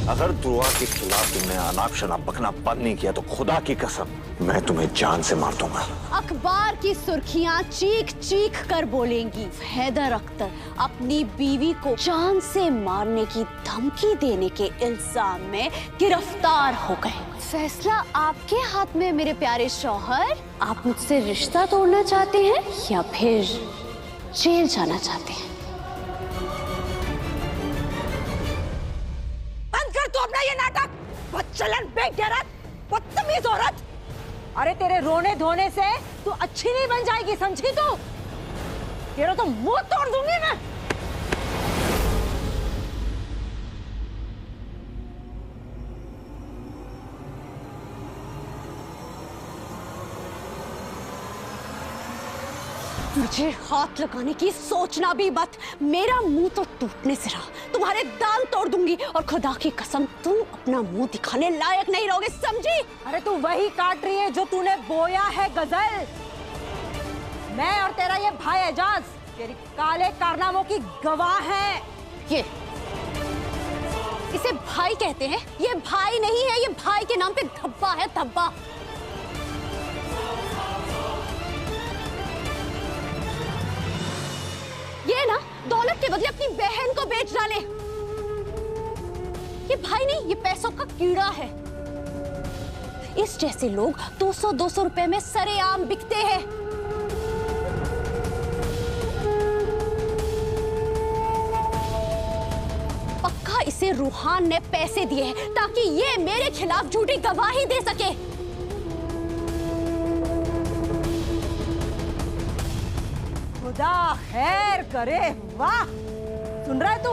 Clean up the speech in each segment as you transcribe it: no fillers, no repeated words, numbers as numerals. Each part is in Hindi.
अगर दुआ के खिलाफ तुमने अनाप शनाप बकना बंद नहीं किया तो खुदा की कसम मैं तुम्हें जान से मार दूंगा। अखबार की सुर्खियां चीख चीख कर बोलेंगी हैदर अख्तर अपनी बीवी को जान से मारने की धमकी देने के इल्जाम में गिरफ्तार हो गए। फैसला आपके हाथ में मेरे प्यारे शौहर। आप मुझसे रिश्ता तोड़ना चाहते हैं या फिर जेल जाना चाहते हैं? बंद कर तू अपना ये नाटक, बदचलन, बेगैरत, बदतमीज औरत। अरे तेरे रोने धोने से तू अच्छी नहीं बन जाएगी, समझी तू? तेरा तो मुंह तोड़ दूंगी मैं। मुझे हाथ लगाने की सोचना भी मत। मेरा मुंह तो टूटने से रहा, तुम्हारे दांत तोड़ दूंगी और खुदा की कसम तुम अपना मुंह दिखाने लायक नहीं रहोगे, समझी? अरे तू वही काट रही है जो तूने बोया है गजल। मैं और तेरा ये भाई एजाज तेरी काले कारनामों की गवाह है। ये इसे भाई कहते हैं? ये भाई नहीं है, ये भाई के नाम पे धब्बा है, धब्बा। ये ना दौलत के बदले अपनी बहन को बेच डाले। ये भाई नहीं, ये पैसों का कीड़ा है। इस जैसे लोग 200-200 रुपए में सरेआम बिकते हैं। पक्का इसे रूहान ने पैसे दिए हैं ताकि ये मेरे खिलाफ झूठी गवाही दे सके। खुदा खैर करे। वाह, सुन रहा है तू?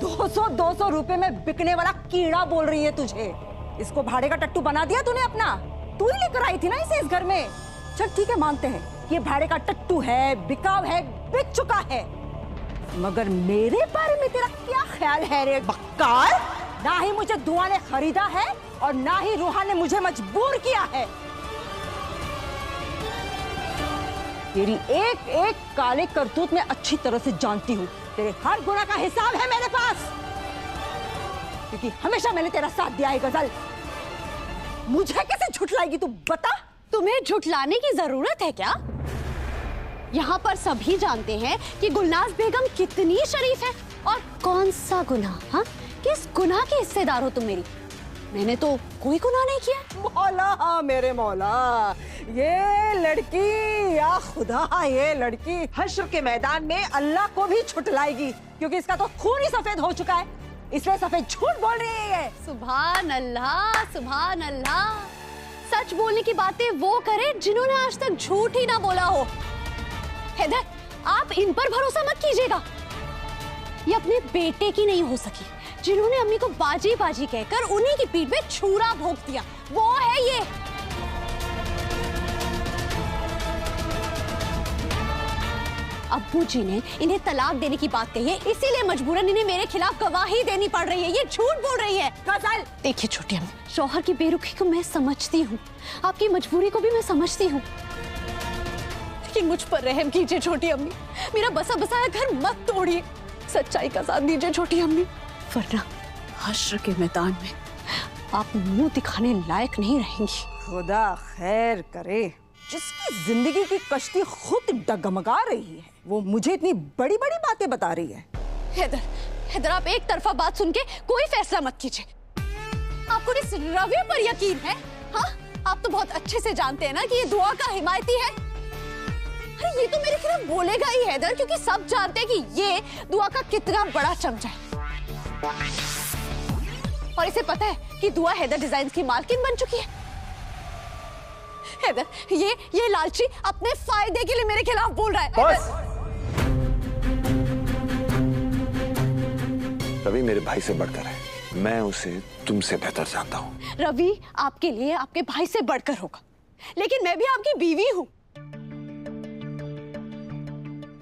200-200 रुपए में बिकने वाला कीड़ा बोल रही है तुझे। इसको भाड़े का टट्टू बना दिया तूने अपना। तू ही लेकर आई थी ना इसे इस घर में। चल ठीक है, मानते हैं ये भाड़े का टट्टू है, बिकाऊ है, बिक चुका है। मगर मेरे बारे में तेरा क्या ख्याल है रे बक्कार? ना ही मुझे दुआ ने खरीदा है और ना ही रूहान ने मुझे मजबूर किया है। तेरी एक एक काले करतूत मैं अच्छी तरह से जानती हूँ। तेरे हर गुनाह का हिसाब है मेरे पास, क्योंकि हमेशा मैंने तेरा साथ दिया है गजल। मुझे कैसे झुठलाएगी तू, बता? तुम्हें झुठलाने की जरूरत है क्या? यहाँ पर सभी जानते हैं कि गुलनाज बेगम कितनी शरीफ है। और कौन सा गुनाह? हाँ, किस गुनाह के हिस्सेदार हो तुम मेरी? मैंने तो कोई गुनाह नहीं किया। मौला, मेरे मौला, ये लड़की, या खुदा, ये लड़की हश्र के मैदान में अल्लाह को भी छुटलाएगी, क्योंकि इसका तो खून ही सफेद हो चुका है, इसलिए सफेद झूठ बोल रही है। सुभान अल्लाह, सुभान अल्लाह। सच बोलने की बातें वो करे जिन्होंने आज तक झूठ ही ना बोला हो। हैदर, आप इन पर भरोसा मत कीजिएगा। ये अपने बेटे की नहीं हो सकी, जिन्होंने अम्मी को बाजी बाजी कहकर उन्हीं की पीठ पे छुरा भोंक दिया, वो है ये। अब्बू जी ने इन्हें तलाक देने की बात कही है, इसीलिए मजबूरन इन्हें मेरे खिलाफ गवाही देनी पड़ रही है। ये झूठ बोल रही है। गजल, देखिए छोटी अम्मी, शौहर की बेरुखी को मैं समझती हूँ, आपकी मजबूरी को भी मैं समझती हूँ, लेकिन मुझ पर रहम कीजिए छोटी अम्मी। मेरा बसा बसाया घर मत तोड़िए, सच्चाई का साथ दीजिए छोटी अम्मी, वरना हश्र के मैदान में आप मुंह दिखाने लायक नहीं रहेंगी। खुदा खैर करे। जिसकी जिंदगी की कश्ती खुद डगमगा रही है, वो मुझे इतनी बड़ी बड़ी बातें बता रही है। हैदर, हैदर, आप एक तरफा बात सुन के कोई फैसला मत कीजिए। आपको इस रवि पर यकीन है? हाँ, आप तो बहुत अच्छे से जानते हैं ना कि ये दुआ का हिमायती है। अरे ये तो मेरे खिलाफ बोलेगा ही हैदर, क्योंकि सब जानते हैं कि ये दुआ का कितना बड़ा चमचा है। और इसे पता है कि दुआ हैदर डिजाइन्स की मालकिन बन चुकी है। हैदर, ये लालची अपने फायदे के लिए मेरे खिलाफ बोल रहा है। बस। रवि मेरे भाई से बढ़कर है, मैं उसे तुमसे बेहतर जानता हूँ। रवि आपके लिए आपके भाई से बढ़कर होगा, लेकिन मैं भी आपकी बीवी हूँ।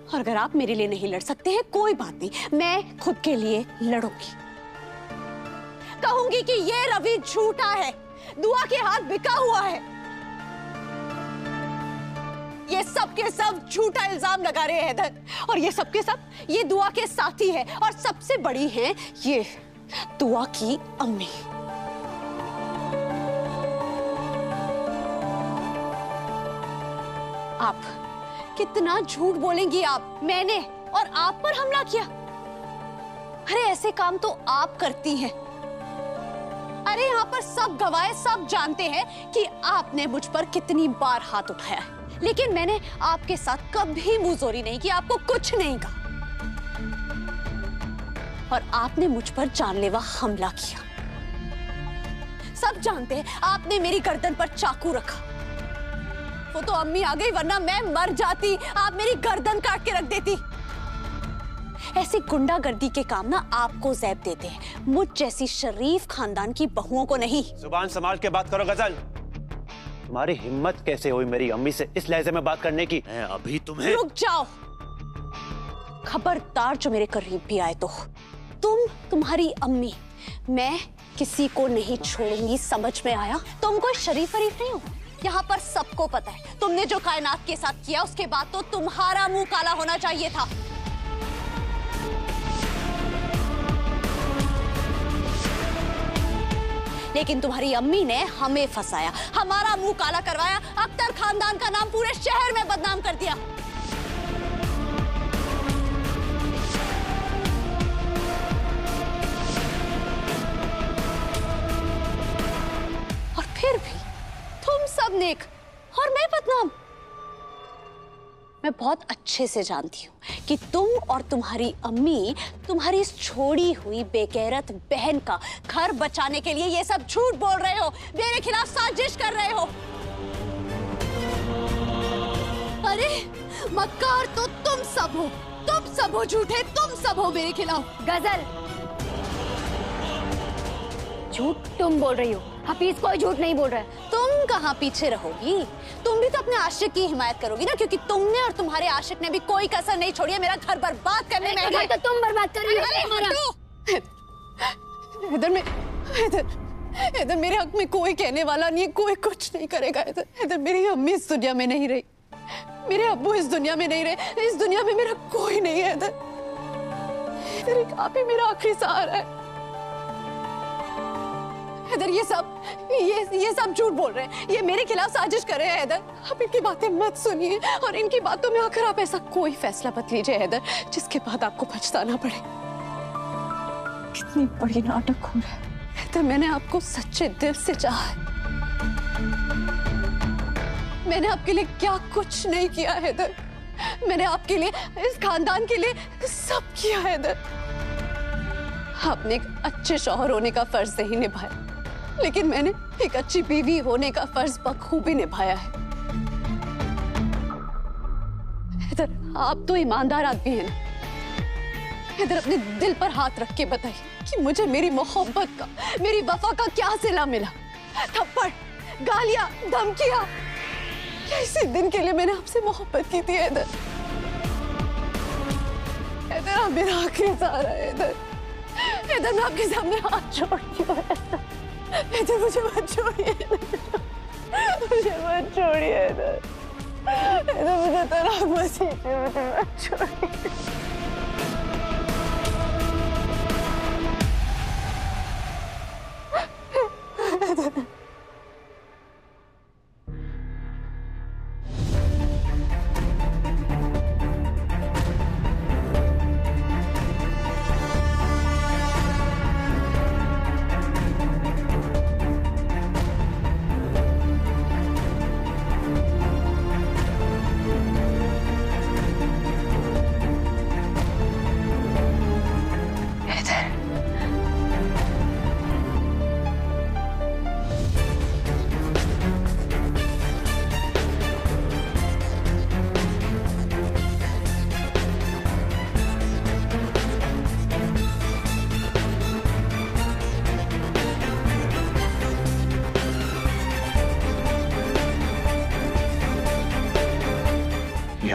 और अगर आप मेरे लिए नहीं लड़ सकते हैं, कोई बात नहीं, मैं खुद के लिए लड़ूंगी। कहूंगी कि ये रवि झूठा है, दुआ के हाथ बिका हुआ है। ये सब के सब झूठा इल्जाम लगा रहे हैं हैदर, और ये सब के सब ये दुआ के साथी है। और सबसे बड़ी है दुआ की अम्मी। आप कितना झूठ बोलेंगी आप? मैंने और आप पर हमला किया? अरे ऐसे काम तो आप करती हैं। अरे यहाँ पर सब गवाह, सब जानते हैं कि आपने मुझ पर कितनी बार हाथ उठाया है, लेकिन मैंने आपके साथ कभी मुंहजोरी नहीं की, आपको कुछ नहीं कहा। और आपने मुझ पर जानलेवा हमला किया। सब जानते हैं आपने मेरी गर्दन पर चाकू रखा। वो तो अम्मी आ गई, वरना मैं मर जाती। आप मेरी गर्दन काट के रख देती। ऐसी गुंडागर्दी के काम ना आपको ज़ैब देते हैं, मुझ जैसी शरीफ खानदान की बहुओं को नहीं। जुबान संभाल के बात करो गजल। तुम्हारी हिम्मत कैसे हुई मेरी अम्मी से इस लहजे में बात करने की? मैं अभी तुम्हें। रुक जाओ, खबरदार जो मेरे करीब भी आए तो तुम्हारी अम्मी, मैं किसी को नहीं छोड़ूंगी, समझ में आया? तुम कोई शरीफ फरीफ नहीं हो, यहाँ पर सबको पता है तुमने जो कायनात के साथ किया, उसके बाद तो तुम्हारा मुंह काला होना चाहिए था। लेकिन तुम्हारी अम्मी ने हमें फंसाया, हमारा मुंह काला करवाया, अख्तर खानदान का नाम पूरे शहर में बदनाम कर दिया। और फिर भी तुम सब नेक और मैं बदनाम। मैं बहुत अच्छे से जानती हूँ कि तुम और तुम्हारी अम्मी तुम्हारी इस छोड़ी हुई बेगैरत बहन का घर बचाने के लिए ये सब झूठ बोल रहे हो, मेरे खिलाफ साजिश कर रहे हो। अरे मक्कार तो तुम सब हो झूठे, तुम सब हो मेरे खिलाफ। गजल, झूठ तुम बोल रही हो, हफीज कोई झूठ नहीं बोल रहा है। तुम कहाँ पीछे रहोगी? तुम भी तो अपने आशिक की हिमायत करोगी ना, क्योंकि तुमने और तुम्हारे आशिक ने भी कोई कसर नहीं छोड़ी है मेरा घर बर्बाद करने में। घर तो तुम बर्बाद कर रही हो। इधर मेरे हक में कोई कहने वाला नहीं है, कोई कुछ नहीं करेगा। इधर मेरी अम्मी इस दुनिया में नहीं रही, मेरे अब्बू इस दुनिया में नहीं रहे, इस दुनिया में मेरा कोई नहीं है। इधर एक आप ही मेरा आखिरी सहारा है। इधर ये सब झूठ बोल रहे हैं, ये मेरे खिलाफ साजिश कर रहे हैं। इधर आप इनकी बातें मत सुनिए और इनकी बातों में आकर आप ऐसा कोई फैसला मत लीजिए इधर जिसके बाद आपको पछताना पड़े। कितनी बड़ी नाटक हो रहा है इधर। मैंने आपको सच्चे दिल से चाहा है, मैंने आपके लिए क्या कुछ नहीं किया है इधर। मैंने आपके लिए, इस खानदान के लिए सब किया है इधर। आपने एक अच्छे शौहर होने का फर्ज नहीं निभाया, लेकिन मैंने एक अच्छी बीवी होने का फर्ज बखूबी निभाया है। इधर आप तो ईमानदार आदमी हैं ना, इधर अपने दिल पर हाथ रख के बताइए कि मुझे मेरी मोहब्बत का, मेरी वफा का क्या सिला मिला? थप्पड़, गालियां, धमकियां, इसी दिन के लिए मैंने आपसे मोहब्बत की थी। इधर आप मेरा आखिरी सहारा है। इधर मैं आपके सामने हाथ जोड़ती हूँ। इधर मुझे मत छोड़िए, मुझे मत छोड़िए। इधर मुझे तलाक मत दीजिए, मुझे मत छोड़िए।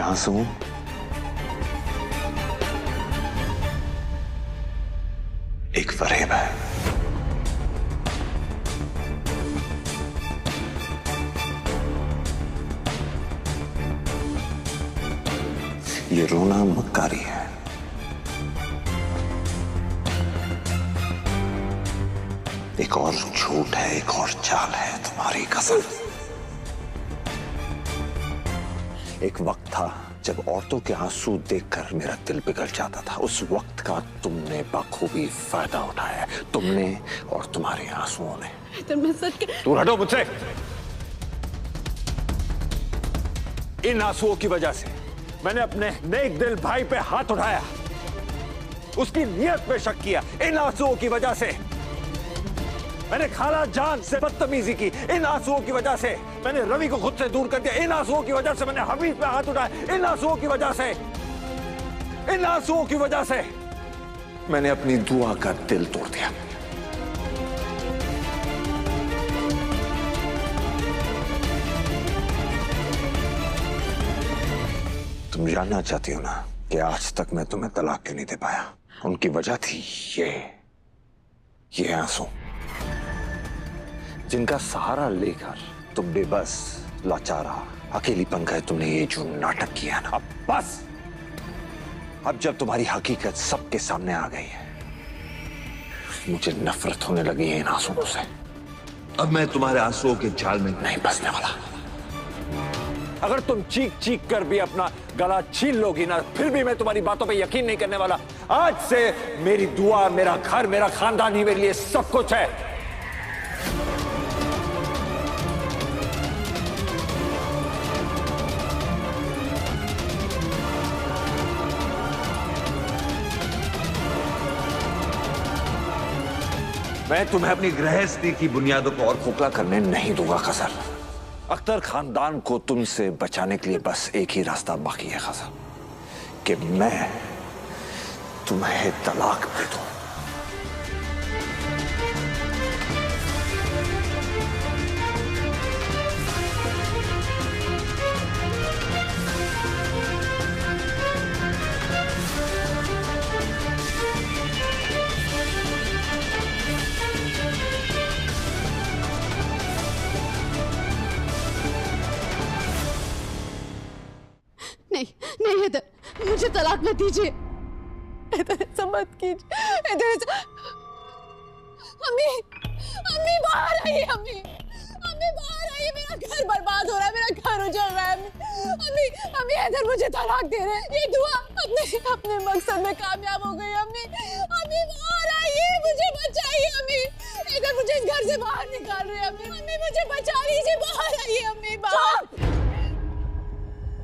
आंसू एक फरेब है। ये रोना मक्कारी है। एक और झूठ है, एक और चाल है तुम्हारी कसम। एक वक्त था जब औरतों के आंसू देखकर मेरा दिल पिघल जाता था। उस वक्त का तुमने बखूबी फायदा उठाया, तुमने और तुम्हारे आंसुओं ने। तो मैं सच के... तू हटो मुझसे। इन आंसुओं की वजह से मैंने अपने नेक दिल भाई पे हाथ उठाया, उसकी नीयत पे शक किया। इन आंसुओं की वजह से मैंने खाला जान से बदतमीजी की। इन आंसुओं की वजह से मैंने रवि को खुद से दूर कर दिया। इन आंसुओं की वजह से मैंने हफीज पे हाथ उठाया। इन आंसुओं की वजह से, इन आंसुओं की वजह से मैंने अपनी दुआ का दिल तोड़ दिया। तुम जानना चाहती हो ना कि आज तक मैं तुम्हें तलाक क्यों नहीं दे पाया? उनकी वजह थी ये आंसू, जिनका सहारा लेकर तुम बेबस, लाचारा, अकेलीपन का तुमने ये जो नाटक किया ना, अब बस। अब जब तुम्हारी हकीकत सबके सामने आ गई है, मुझे नफरत होने लगी है इन आंसुओं से। अब मैं तुम्हारे आंसुओं के जाल में नहीं फंसने वाला। अगर तुम चीख चीख कर भी अपना गला छीन लोगी ना, फिर भी मैं तुम्हारी बातों पे यकीन नहीं करने वाला। आज से मेरी दुआ, मेरा घर, मेरा खानदान ही मेरे लिए सब कुछ है। मैं तुम्हें अपनी गृहस्थी की बुनियादों को और खोखला करने नहीं दूंगा खसर। अख्तर खानदान को तुमसे बचाने के लिए बस एक ही रास्ता बाकी है खसर, कि मैं तुम्हें तलाक दे दूं। नहीं नहीं हैदर, मुझे तलाक मत दीजिए। हैदर ऐसा मत कीजिए। हैदर अम्मी, अम्मी बाहर आइए। अम्मी, अम्मी बाहर आइए। मेरा घर बर्बाद हो रहा है, मेरा घर उजड़ रहा है। अम्मी, अम्मी हैदर मुझे तलाक दे रहे हैं। ये दुआ अपने मकसद में कामयाब हो गई। अम्मी, अम्मी बाहर आइए, मुझे बचाइए। अम्मी, हैदर मुझे इस घर से बाहर निकाल रहे हैं। अम्मी, अम्मी मुझे बचा लीजिए। बाहर आइए अम्मी, बाहर।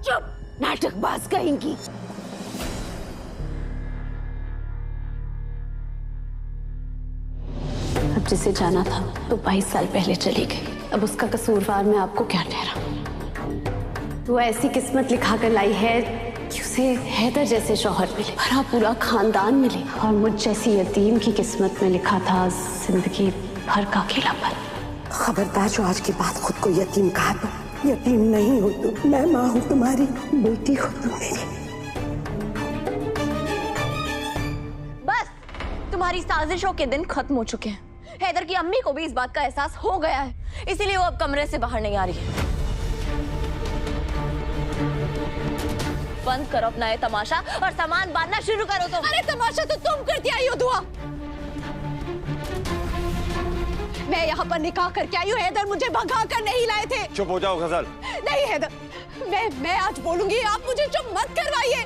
चुप, नाटकबाज कहेंगी। अब जिसे जाना था तो 22 साल पहले चली गई। अब उसका कसूरवार मैं आपको क्या ठहराऊं? वो ऐसी किस्मत लिखा कर लाई है कि उसे हैदर जैसे शौहर मिले, भरा पूरा खानदान मिले, और मुझ जैसी यतीम की किस्मत में लिखा था जिंदगी भर का अकेलापन। खबरदार जो आज की बात खुद को यतीम कहा तो। यतीम नहीं हो तुम, मैं माँ हूँ तुम्हारी, बेटी हो तुम मेरी। बस तुम्हारी साजिशों के दिन खत्म हो चुके हैं। हैदर की अम्मी को भी इस बात का एहसास हो गया है, इसीलिए वो अब कमरे से बाहर नहीं आ रही है। बंद करो अपना ये तमाशा और सामान बांधना शुरू करो। तुम अरे तमाशा तो तुम करती आई हो दुआ। मैं यहाँ पर निकाह करके आई हूँ। हैदर मुझे भगा कर नहीं लाए थे। चुप हो जाओ गजल। नहीं हैदर, मैं आज बोलूंगी, आप मुझे चुप मत करवाइए।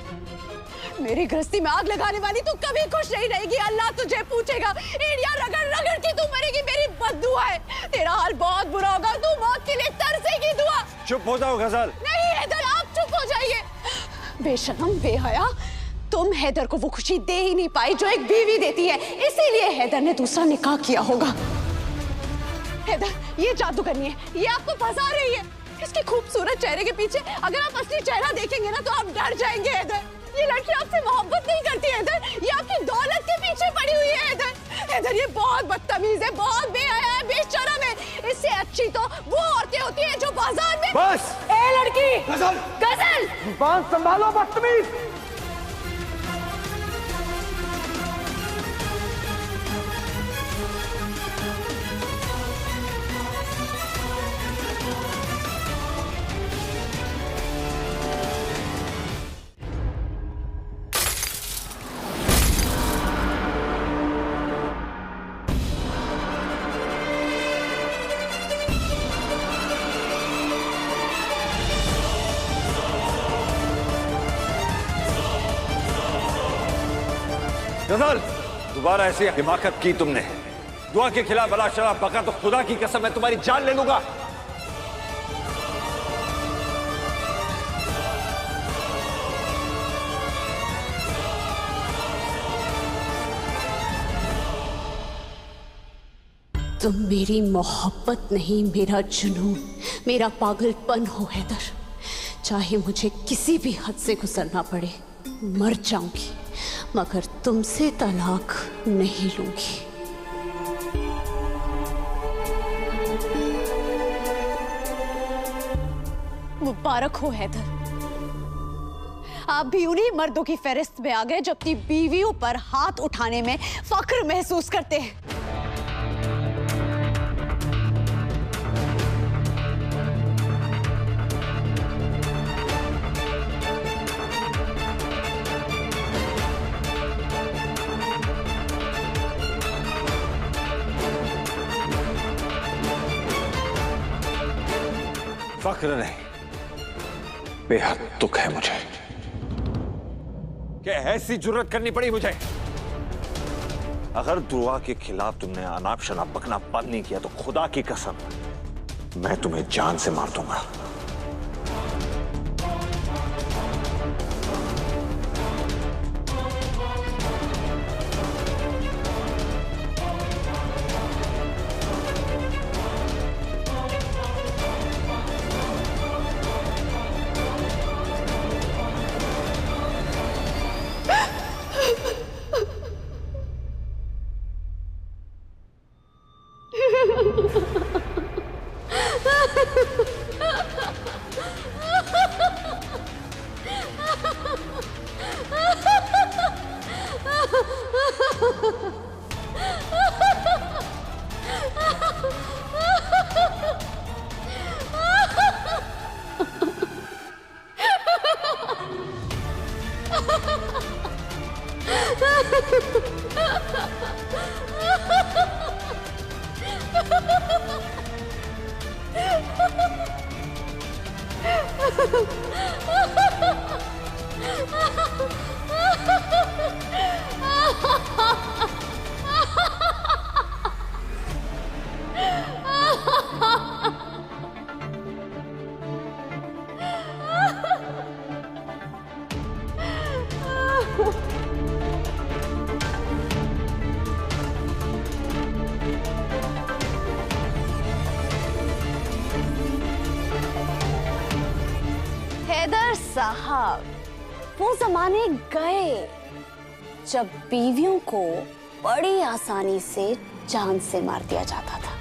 मेरी गृहस्थी में आग लगाने वाली तू कभी खुश नहीं रहेगी। अल्लाह तुझे पूछेगा। एड़ियां रगड़ रगड़ के तू मरेगी, मेरी बद्दुआ है। तेरा हाल बहुत बुरा होगा, तू मौत के लिए तरसेगी। दुआ। चुप हो जाओ गजल। नहीं हैदर, आप चुप हो जाइए। बेशरम, बेहया, तुम हैदर को वो खुशी दे ही नहीं पाई जो एक बीवी देती है, इसीलिए हैदर ने दूसरा निकाह किया होगा। हैदर, ये जादूगरनी है, ये आपको फंसा रही है। इसके खूबसूरत चेहरे के पीछे अगर आप असली चेहरा देखेंगे ना तो आप डर जाएंगे। हैदर, ये लड़की आपसे मोहब्बत नहीं करती है। हैदर, ये आपकी दौलत के पीछे पड़ी हुई है। हैदर, हैदर ये बहुत बदतमीज है, बहुत बेहया है, बेशरम है। इससे अच्छी तो वो औरतें होती हैं जो बाजार में। बस। ए लड़की, गजल, गजल, जुबान संभालो बदतमीज। गजल, दोबारा ऐसी हिमाकत की तुमने, दुआ के खिलाफ भला शराब बका, तो खुदा की कसम मैं तुम्हारी जान ले लूंगा। तुम मेरी मोहब्बत नहीं, मेरा जुनून, मेरा पागलपन हो हैदर। चाहे मुझे किसी भी हद से गुजरना पड़े, मर जाऊंगी, मगर तुमसे तलाक नहीं लूंगी। मुबारक हो हैदर, आप भी उन्हीं मर्दों की फहरिस्त में आ गए जो अपनी बीवियों पर हाथ उठाने में फख्र महसूस करते हैं। फख्र नहीं, बेहद दुख है मुझे कि ऐसी जुर्रत करनी पड़ी मुझे। अगर दुआ के खिलाफ तुमने अनाप शनाप बकना बंद नहीं किया तो खुदा की कसम मैं तुम्हें जान से मार दूंगा। हैदर साहब, वो जमाने गए जब बीवियों को बड़ी आसानी से जान से मार दिया जाता था।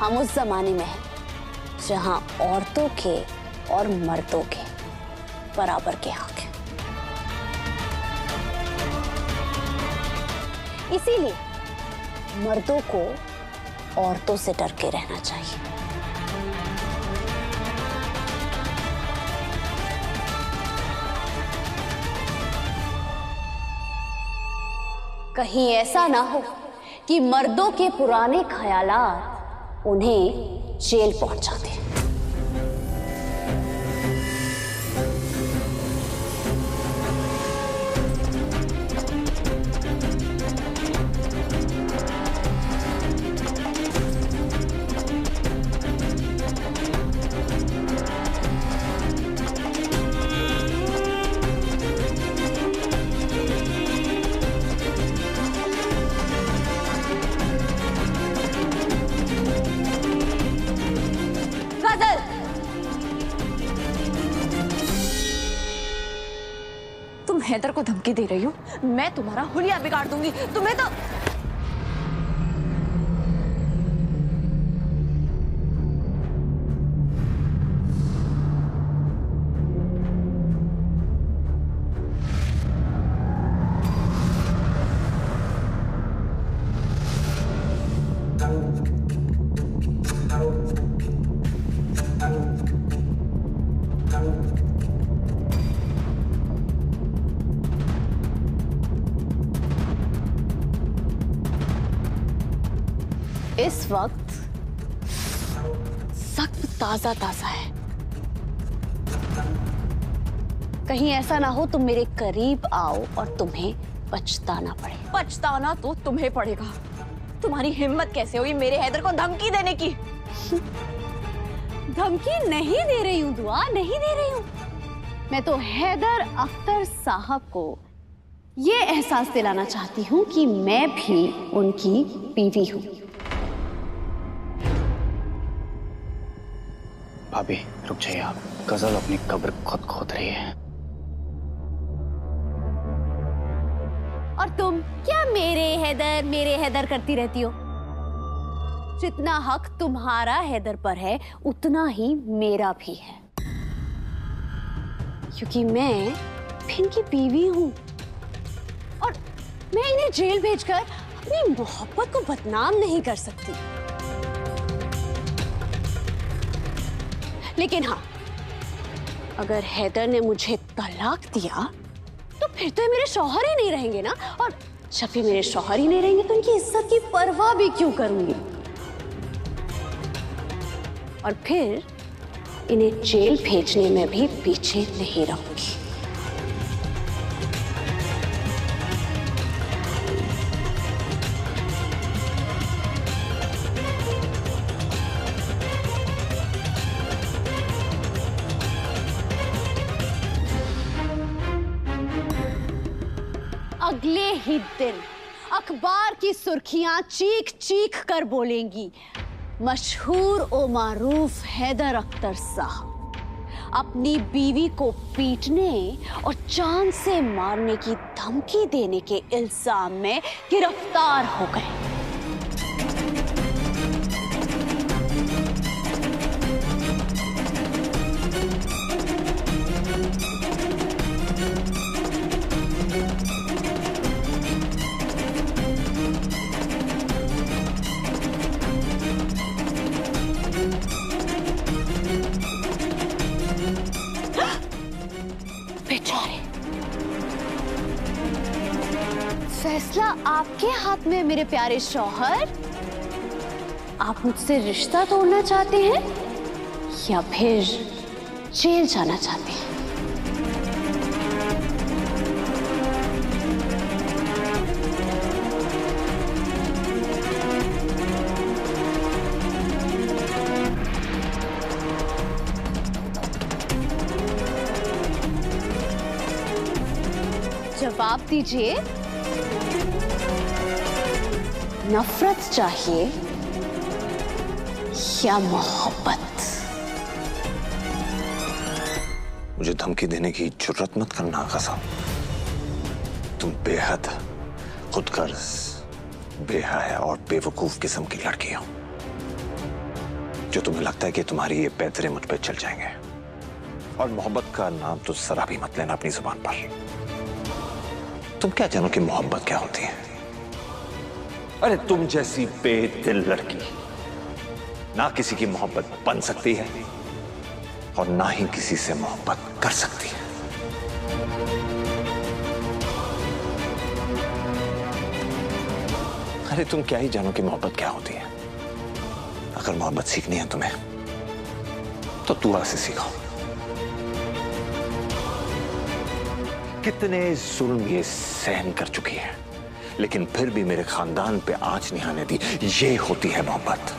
हम उस जमाने में हैं जहां औरतों के और मर्दों के बराबर के हक हैं। इसीलिए मर्दों को औरतों से डर के रहना चाहिए। कहीं ऐसा ना हो कि मर्दों के पुराने ख्यालात उन्हें जेल पहुंचा दें। तुम हैदर को धमकी दे रही हो? मैं तुम्हारा हुलिया बिगाड़ दूंगी। तुम्हें तो इस वक्त वक्त ताजा ताजा है। कहीं ऐसा ना हो तुम मेरे करीब आओ और तुम्हें पछताना पड़े। पछताना तो तुम्हें पड़ेगा। तुम्हारी हिम्मत कैसे हुई मेरे हैदर को धमकी देने की? धमकी नहीं दे रही हूँ दुआ, नहीं दे रही हूँ। मैं तो हैदर अख्तर साहब को ये एहसास दिलाना चाहती हूँ कि मैं भी उनकी बीवी हूँ। भाभी रुक जाइए आप, गजल अपनी कब्र खुद खोद रही है। और तुम क्या मेरे हैदर करती रहती हो? जितना हक तुम्हारा हैदर पर है उतना ही मेरा भी है, क्योंकि मैं भी इनकी बीवी हूं और मैं इन्हें जेल भेजकर अपनी मोहब्बत को बदनाम नहीं कर सकती। लेकिन हाँ, अगर हैदर ने मुझे तलाक दिया तो फिर तो ये मेरे शौहर ही नहीं रहेंगे ना, और जब ये मेरे शौहर ही नहीं रहेंगे तो इनकी इज्जत की परवाह भी क्यों करूंगी? और फिर इन्हें जेल भेजने में भी पीछे नहीं रहूंगी। अगले ही दिन अखबार की सुर्खियां चीख चीख कर बोलेंगी, मशहूर ओ मारूफ हैदर अख्तर साहब अपनी बीवी को पीटने और जान से मारने की धमकी देने के इल्जाम में गिरफ्तार हो गए। बेचारे, फैसला आपके हाथ में मेरे प्यारे शौहर। आप मुझसे रिश्ता तोड़ना चाहते हैं या फिर जेल जाना चाहते हैं? जवाब दीजिए। नफरत चाहिए या मोहब्बत? मुझे धमकी देने की जुर्रत मत करना आका साहब। तुम बेहद खुदगर्ज, बेहया और बेवकूफ किस्म की लड़की हो, जो तुम्हें लगता है कि तुम्हारी ये पैतरे मुझ पर चल जाएंगे। और मोहब्बत का नाम तो जरा भी मत लेना अपनी जुबान पर। तुम क्या जानो कि मोहब्बत क्या होती है? अरे तुम जैसी बेदिल लड़की ना किसी की मोहब्बत बन सकती है और ना ही किसी से मोहब्बत कर सकती है। अरे तुम क्या ही जानो कि मोहब्बत क्या होती है? अगर मोहब्बत सीखनी है तुम्हें तो दुआ से सीखो। कितने जुल्म ये सहन कर चुकी है, लेकिन फिर भी मेरे खानदान पे आंच नहीं आने दी। ये होती है मोहब्बत।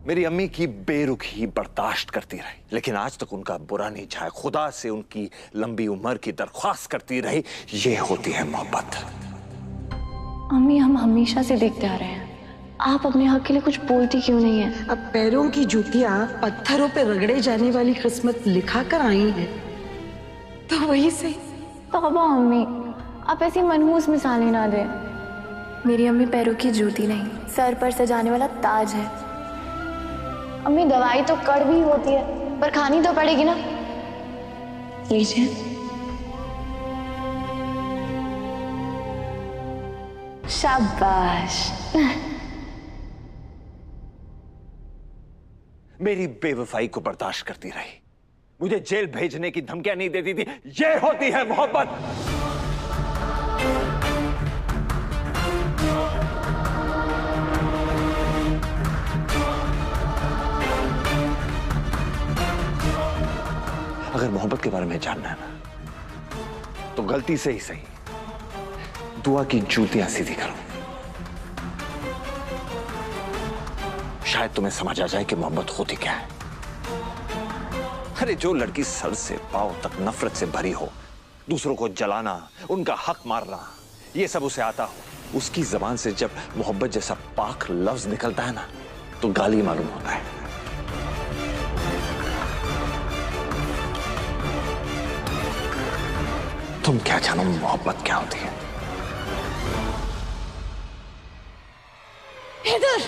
मेरी अम्मी की बेरुखी बर्दाश्त करती रही, लेकिन आज तक उनका बुरा नहीं चाहा। खुदा से उनकी लंबी उम्र की दरख्वास्त करती रही। ये होती है मोहब्बत। अम्मी, हम हमेशा से देखते आ रहे हैं, आप अपने हक के लिए कुछ बोलती क्यों नहीं है? अब पैरों की जूतियां पत्थरों पे रगड़े जाने वाली किस्मत लिखा कर आई है, तो वही सही। तौबा अम्मी, आप ऐसी मनहूस मिसालें ना दें। मेरी अम्मी पैरों की जूती नहीं, सर पर सजाने वाला ताज है। अम्मी, दवाई तो कड़वी होती है पर खानी तो पड़ेगी ना। लीजिए। शाबाश। मेरी बेवफाई को बर्दाश्त करती रही, मुझे जेल भेजने की धमकियां नहीं देती थी। ये होती है मोहब्बत। अगर मोहब्बत के बारे में जानना है ना, तो गलती से ही सही दुआ की जूतियां सीधी करो। शायद तुम्हें समझ आ जाए कि मोहब्बत होती क्या है। अरे जो लड़की सर से पांव तक नफरत से भरी हो, दूसरों को जलाना, उनका हक मारना, ये सब उसे आता हो, उसकी जबान से जब मोहब्बत जैसा पाक लफ्ज निकलता है ना, तो गाली मालूम होता है। तुम क्या जानो मोहब्बत क्या होती है? हैदर!